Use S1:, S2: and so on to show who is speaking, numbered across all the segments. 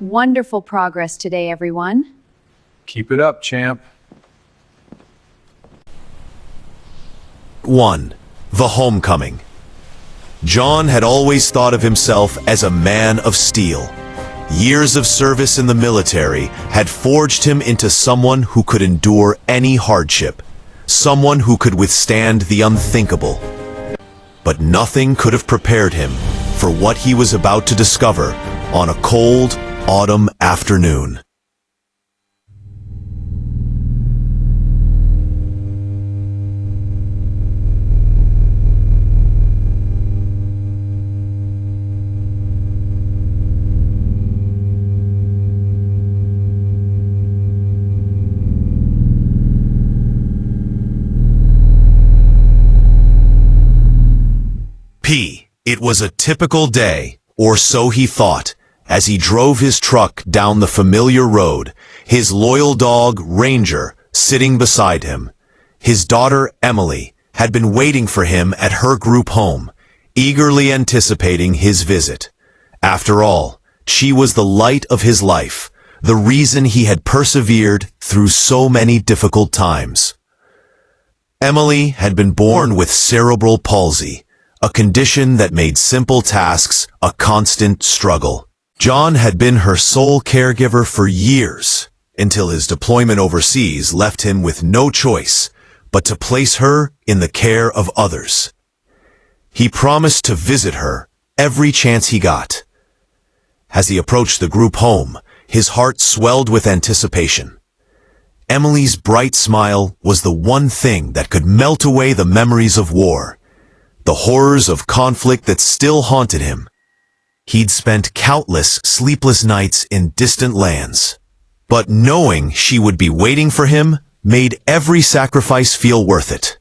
S1: Wonderful progress today, everyone.
S2: Keep it up, champ.
S3: 1. The Homecoming. John had always thought of himself as a man of steel. Years of service in the military had forged him into someone who could endure any hardship, someone who could withstand the unthinkable. But nothing could have prepared him for what he was about to discover on a cold autumn afternoon. It was a typical day, or so he thought, as he drove his truck down the familiar road, his loyal dog, Ranger, sitting beside him. His daughter, Emily, had been waiting for him at her group home, eagerly anticipating his visit. After all, she was the light of his life, the reason he had persevered through so many difficult times. Emily had been born with cerebral palsy, a condition that made simple tasks a constant struggle. John had been her sole caregiver for years, until his deployment overseas left him with no choice but to place her in the care of others. He promised to visit her every chance he got. As he approached the group home, his heart swelled with anticipation. Emily's bright smile was the one thing that could melt away the memories of war, the horrors of conflict that still haunted him. He'd spent countless sleepless nights in distant lands, but knowing she would be waiting for him made every sacrifice feel worth it.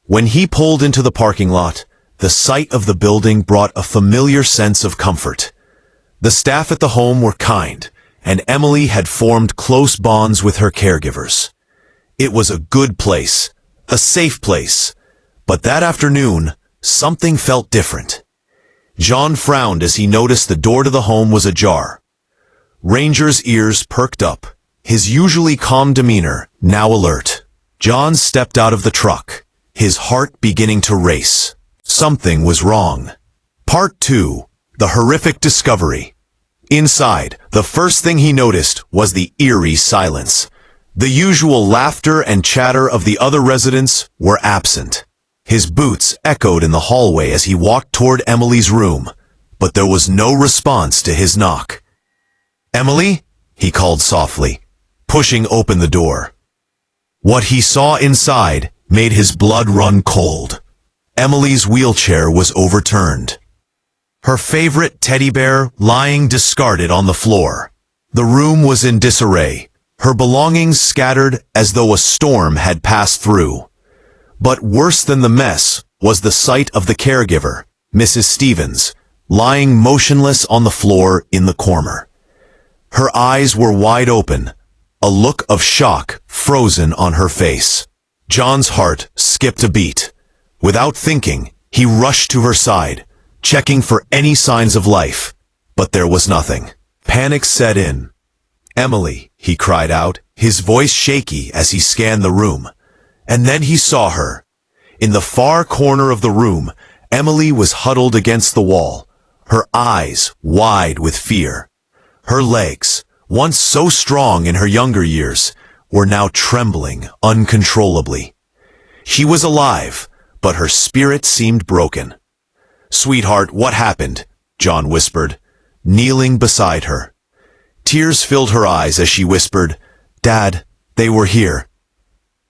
S3: When he pulled into the parking lot, the sight of the building brought a familiar sense of comfort. The staff at the home were kind, and Emily had formed close bonds with her caregivers. It was a good place, a safe place. But that afternoon, something felt different. John frowned as he noticed the door to the home was ajar. Ranger's ears perked up, his usually calm demeanor now alert. John stepped out of the truck, his heart beginning to race. Something was wrong. Part 2. The Horrific Discovery. Inside, the first thing he noticed was the eerie silence. The usual laughter and chatter of the other residents were absent. His boots echoed in the hallway as he walked toward Emily's room, but there was no response to his knock. "Emily?" he called softly, pushing open the door. What he saw inside made his blood run cold. Emily's wheelchair was overturned, her favorite teddy bear lying discarded on the floor. The room was in disarray, her belongings scattered as though a storm had passed through. But worse than the mess was the sight of the caregiver, Mrs. Stevens, lying motionless on the floor in the corner. Her eyes were wide open, a look of shock frozen on her face. John's heart skipped a beat. Without thinking, he rushed to her side, checking for any signs of life, but there was nothing. Panic set in. "Emily," he cried out, his voice shaky as he scanned the room. And then he saw her. In the far corner of the room, Emily was huddled against the wall, her eyes wide with fear. Her legs, once so strong in her younger years, were now trembling uncontrollably. She was alive, but her spirit seemed broken. "Sweetheart, what happened?" John whispered, kneeling beside her. Tears filled her eyes as she whispered, "Dad, they were here.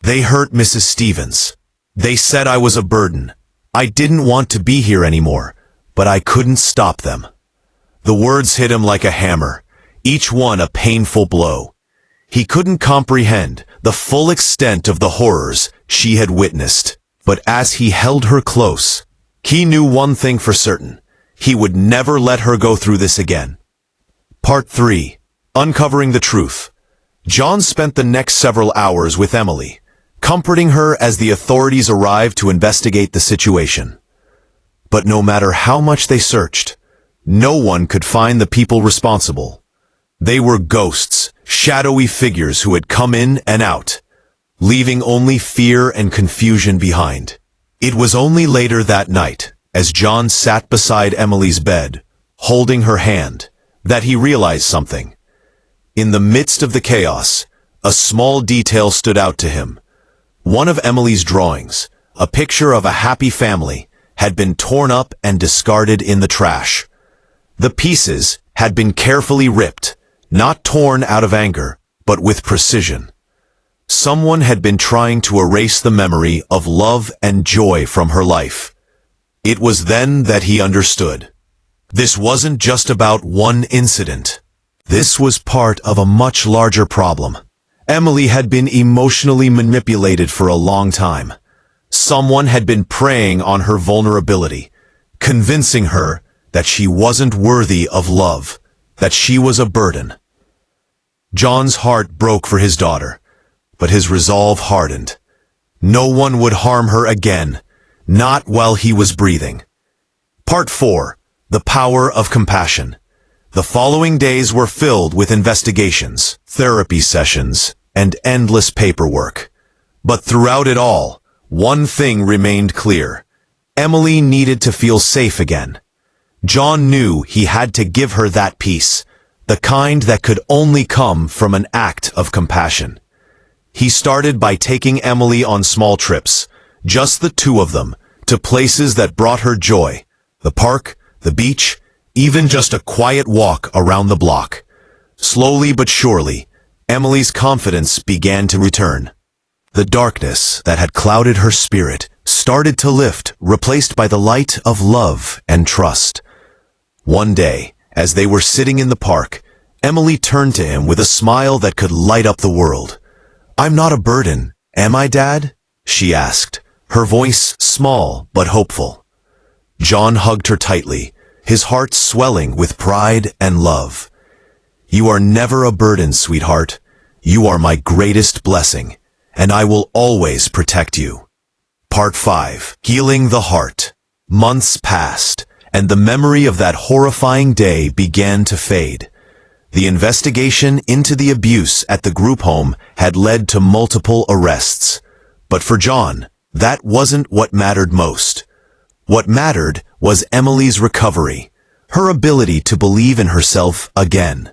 S3: They hurt Mrs. Stevens. They said I was a burden. I didn't want to be here anymore, but I couldn't stop them." The words hit him like a hammer, each one a painful blow. He couldn't comprehend the full extent of the horrors she had witnessed, but as he held her close, he knew one thing for certain: he would never let her go through this again. Part 3. Uncovering the Truth. John spent the next several hours with Emily, comforting her as the authorities arrived to investigate the situation. But no matter how much they searched, no one could find the people responsible. They were ghosts, shadowy figures who had come in and out, leaving only fear and confusion behind. It was only later that night, as John sat beside Emily's bed, holding her hand, that he realized something. In the midst of the chaos, a small detail stood out to him. One of Emily's drawings, a picture of a happy family, had been torn up and discarded in the trash. The pieces had been carefully ripped, not torn out of anger, but with precision. Someone had been trying to erase the memory of love and joy from her life. It was then that he understood. This wasn't just about one incident. This was part of a much larger problem. Emily had been emotionally manipulated for a long time. Someone had been preying on her vulnerability, convincing her that she wasn't worthy of love, that she was a burden. John's heart broke for his daughter, but his resolve hardened. No one would harm her again, not while he was breathing. Part 4. The Power of Compassion. The following days were filled with investigations, therapy sessions, and endless paperwork. But throughout it all, one thing remained clear. Emily needed to feel safe again. John knew he had to give her that peace, the kind that could only come from an act of compassion. He started by taking Emily on small trips, just the two of them, to places that brought her joy. The park, the beach, even just a quiet walk around the block. Slowly but surely, Emily's confidence began to return. The darkness that had clouded her spirit started to lift, replaced by the light of love and trust. One day, as they were sitting in the park, Emily turned to him with a smile that could light up the world. "I'm not a burden, am I, Dad?" she asked, her voice small but hopeful. John hugged her tightly, his heart swelling with pride and love. "You are never a burden, sweetheart. You are my greatest blessing, and I will always protect you." Part 5. Healing the Heart. Months passed, and the memory of that horrifying day began to fade. The investigation into the abuse at the group home had led to multiple arrests. But for John, that wasn't what mattered most. What mattered was Emily's recovery, her ability to believe in herself again.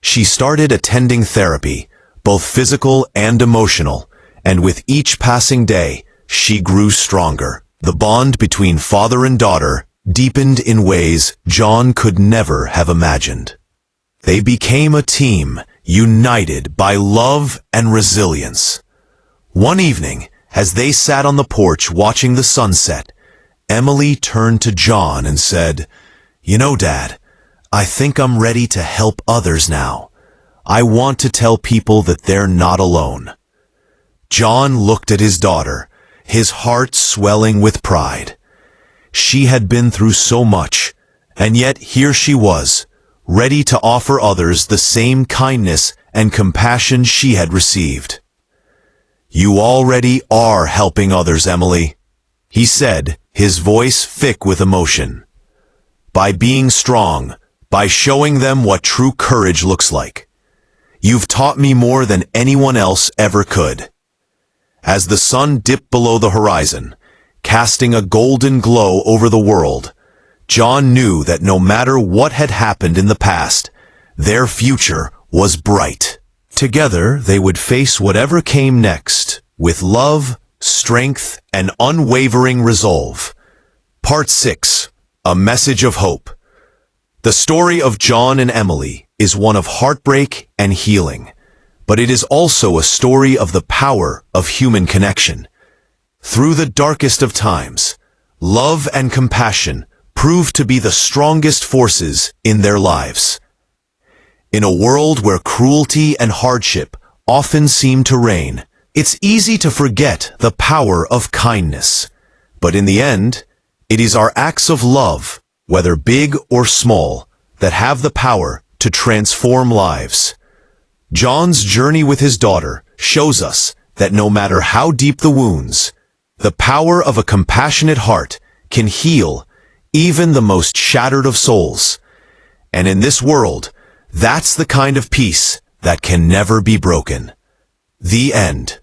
S3: She started attending therapy, both physical and emotional, and with each passing day, she grew stronger. The bond between father and daughter deepened in ways John could never have imagined. They became a team, united by love and resilience. One evening, as they sat on the porch watching the sunset, Emily turned to John and said, "You know, Dad, I think I'm ready to help others now. I want to tell people that they're not alone." John looked at his daughter, his heart swelling with pride. She had been through so much, and yet here she was, ready to offer others the same kindness and compassion she had received. "You already are helping others, Emily," he said, his voice thick with emotion. "By being strong, by showing them what true courage looks like. You've taught me more than anyone else ever could." As the sun dipped below the horizon, casting a golden glow over the world, John knew that no matter what had happened in the past, their future was bright. Together, they would face whatever came next, with love, strength, and unwavering resolve. Part 6. A Message of Hope. The story of John and Emily is one of heartbreak and healing, but it is also a story of the power of human connection. Through the darkest of times, love and compassion proved to be the strongest forces in their lives. In a world where cruelty and hardship often seem to reign, it's easy to forget the power of kindness. But in the end, it is our acts of love, whether big or small, that have the power to transform lives. John's journey with his daughter shows us that no matter how deep the wounds, the power of a compassionate heart can heal even the most shattered of souls. And in this world, That's the kind of peace that can never be broken. The end.